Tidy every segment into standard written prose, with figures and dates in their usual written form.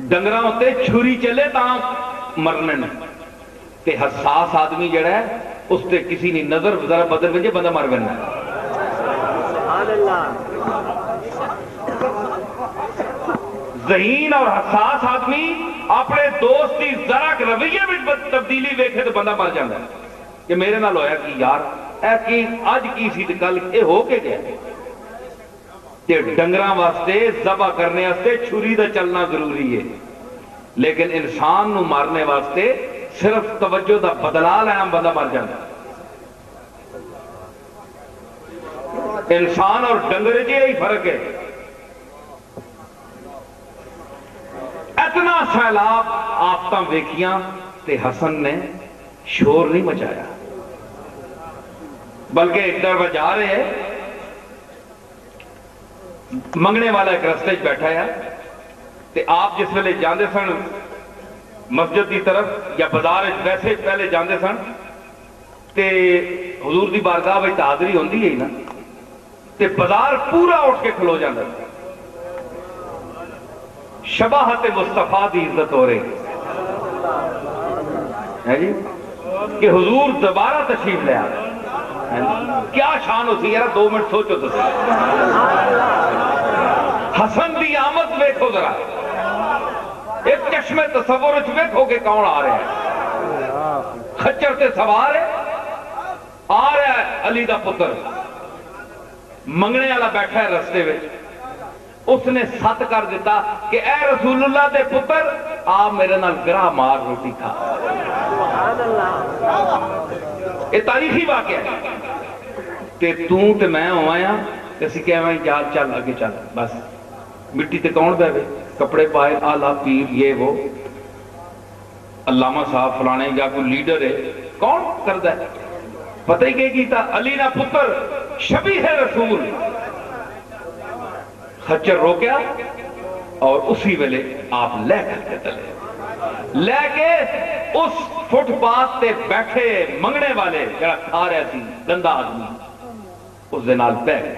ڈنگراں تے چھری چلے تاں مرنے نے تے حساس آدمی جڑا ہے اس تے کسی نے نظر ذرا بدل وجے بندہ مر بننا سبحان اللہ ذہین اور حساس آدمی اپنے دوست کی ذرا رویے میں تبدیلی ویکھے تو بندہ مر جاتا ہے کہ میرے نال ہویا کہ یار اے کی اج کی سی تے کل اے ہو کے گیا تے ڈنگراں واسطے ذبح کرنے واسطے چھری دا چلنا ضروری ہے لیکن انسان نو مارنے واسطے صرف توجہ دا بدلا لینا بندہ مر جاتا ہے انسان اور ڈنگر جی یہی فرق ہے اتنا سیلاب آفتاں ویکھیاں تے حسن نے شور نہیں مچایا بلکہ ایک طرف جا رہے ہیں منگنے والا ایک رستے بیٹھا ہے تے آپ جس ویلے جاندے سن مسجد کی طرف یا بازار ویسے پہلے جاندے سن تے حضور دی بارگاہ وچ حاضری ہوندی ہے نا تے بازار پورا اٹھ کے کھلو جاندہ شباہت مصطفیٰ دی عزت ہو رہی ہے جی کہ حضور دوبارہ تشریف لے آئے کیا شان ہوتی ہے 2 منٹ سوچو تو حسن دی آمد ویکھو ذرا ایک چشمے تصور ویکھو کہ کون آ رہے ہیں خچر تے سوار ہے آ رہا ہے علی دا پتر منگنے والا بیٹھا ہے رستے میں اس نے ست کر دیتا کہ اے رسول اللہ دے پتر آپ میرے نال گراہ مار روٹی کھا یہ تاریخی واقعہ ہے کہ تے میں ہوایا کسی کہواں جال چل آگے چل بس مٹی تے کون بے کپڑے پائے آلہ پیر یہ وہ علامہ صاحب فلانے یا کوئی لیڈر ہے کون کردا ہے پتہ ہی کہ کیتا علی نا پتر شبیہ رسول خچر روکیا اور اسی ویلے آپ لے کر کے چلے لے کے اس فٹ پاتھ تے بیٹھے منگنے والے جڑا کھا رہا سی گندا آدمی اس دے نال بہ گئے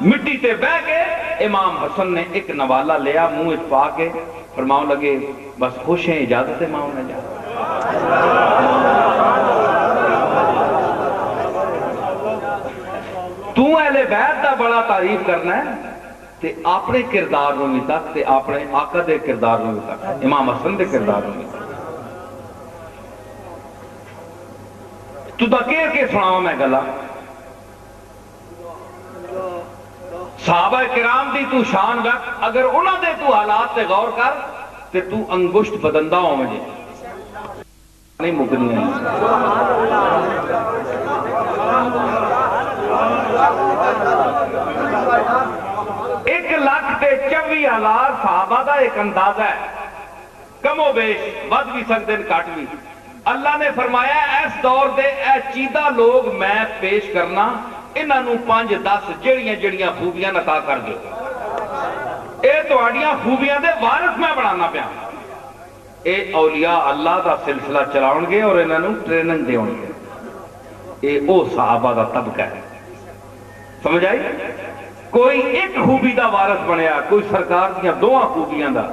مٹی تے بہ کے امام حسن نے ایک نوالا لیا منہ پا کے فرماؤں لگے بس خوش ہیں اجازت ہے ماں نے جا تو اہل بیت دا بڑا تعریف کرنا ہے تے اپنے کردار نو بھی تک تے اپنے آقا دے کردار نو بھی تک امام حسن دے کردار نو بھی تک تو دا کہہ کے سناؤں میں گلا صحابہ کرام دی تو شان رکھ اگر انہوں دے تو حالات تے غور کر تے تو انگشت بدندہ ہو مجھے نہیں مکنی ہے 1,24,000 صحابہ دا ایک اندازہ ہے کم و بیش ود بھی سکتے ہیں کٹ بھی اللہ نے فرمایا اس دور دے اے چیدہ لوگ میں پیش کرنا انہوں 5-10 جڑیاں خوبیاں عطا کر دو اے تواڈیاں خوبیاں دے وارث میں بنانا پیا اے اولیاء اللہ دا سلسلہ چلاؤں گے اور انہوں ٹریننگ دے گے اے او صحابہ دا طبقہ ہے سمجھ آئی کوئی ایک خوبی دا وارث بنیا کوئی سرکار دیاں 2 خوبیاں دا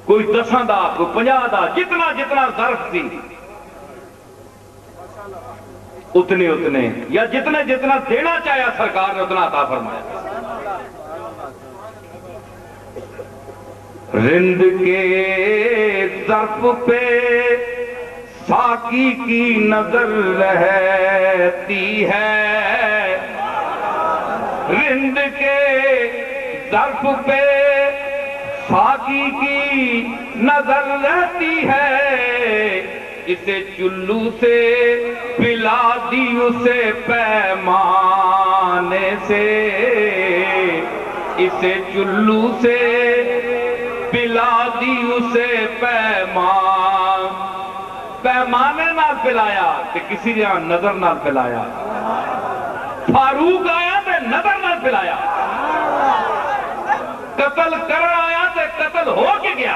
کوئی 10 دا کوئی 50 دا جتنا ظرف تھی اتنے یا جتنا دینا چاہیا سرکار نے اتنا عطا فرمایا رند کے ظرف پہ ساقی کی نظر رہتی ہے رند کے ظرف پہ ساقی کی نظر رہتی ہے اسے چلو سے پلا دی اسے پیمانے سے اسے چلو سے پلا دی اسے پیمانے نہ پلایا کہ کسی نے نظر نہ پلایا فاروق آیا تے نظر نہ پلایا قتل کر آیا تے قتل ہو کے گیا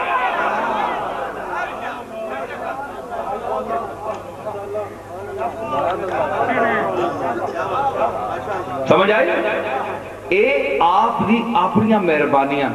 سمجھ آئی اے آپ دی اپنیاں مہربانیاں